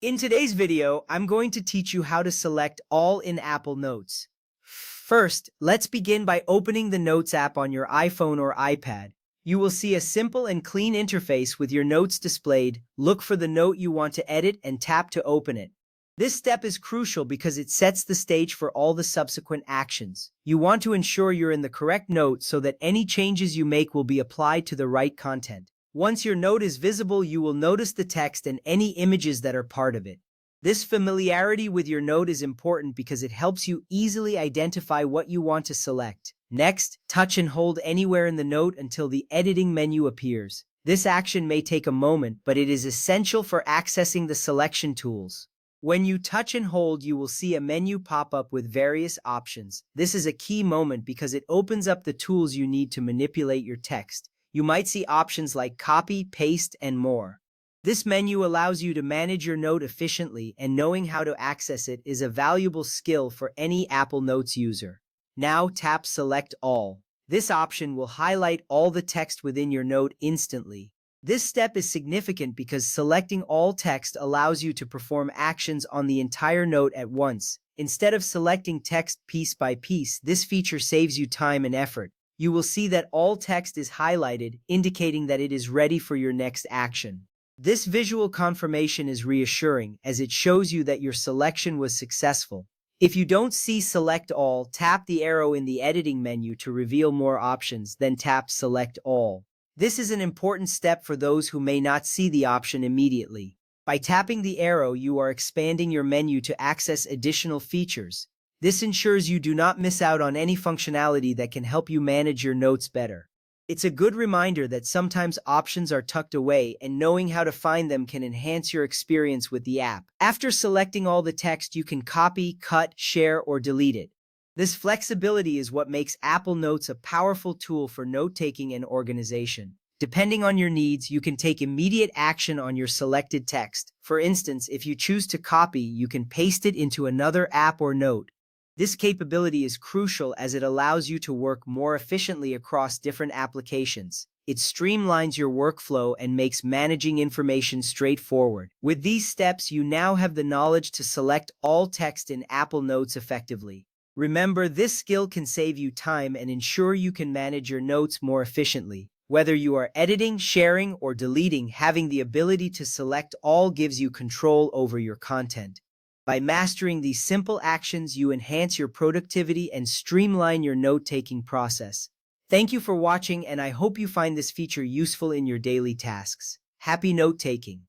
In today's video, I'm going to teach you how to select all in Apple Notes. First, let's begin by opening the Notes app on your iPhone or iPad. You will see a simple and clean interface with your notes displayed. Look for the note you want to edit and tap to open it. This step is crucial because it sets the stage for all the subsequent actions. You want to ensure you're in the correct note so that any changes you make will be applied to the right content. Once your note is visible, you will notice the text and any images that are part of it. This familiarity with your note is important because it helps you easily identify what you want to select. Next, touch and hold anywhere in the note until the editing menu appears. This action may take a moment, but it is essential for accessing the selection tools. When you touch and hold, you will see a menu pop up with various options. This is a key moment because it opens up the tools you need to manipulate your text. You might see options like copy, paste, and more. This menu allows you to manage your note efficiently, and knowing how to access it is a valuable skill for any Apple Notes user. Now tap Select All. This option will highlight all the text within your note instantly. This step is significant because selecting all text allows you to perform actions on the entire note at once. Instead of selecting text piece by piece, this feature saves you time and effort. You will see that all text is highlighted, indicating that it is ready for your next action. This visual confirmation is reassuring as it shows you that your selection was successful. If you don't see Select All, tap the arrow in the editing menu to reveal more options, then tap Select All. This is an important step for those who may not see the option immediately. By tapping the arrow, you are expanding your menu to access additional features. This ensures you do not miss out on any functionality that can help you manage your notes better. It's a good reminder that sometimes options are tucked away, and knowing how to find them can enhance your experience with the app. After selecting all the text, you can copy, cut, share, or delete it. This flexibility is what makes Apple Notes a powerful tool for note-taking and organization. Depending on your needs, you can take immediate action on your selected text. For instance, if you choose to copy, you can paste it into another app or note. This capability is crucial as it allows you to work more efficiently across different applications. It streamlines your workflow and makes managing information straightforward. With these steps, you now have the knowledge to select all text in Apple Notes effectively. Remember, this skill can save you time and ensure you can manage your notes more efficiently. Whether you are editing, sharing, or deleting, having the ability to select all gives you control over your content. By mastering these simple actions, you enhance your productivity and streamline your note-taking process. Thank you for watching, and I hope you find this feature useful in your daily tasks. Happy note-taking!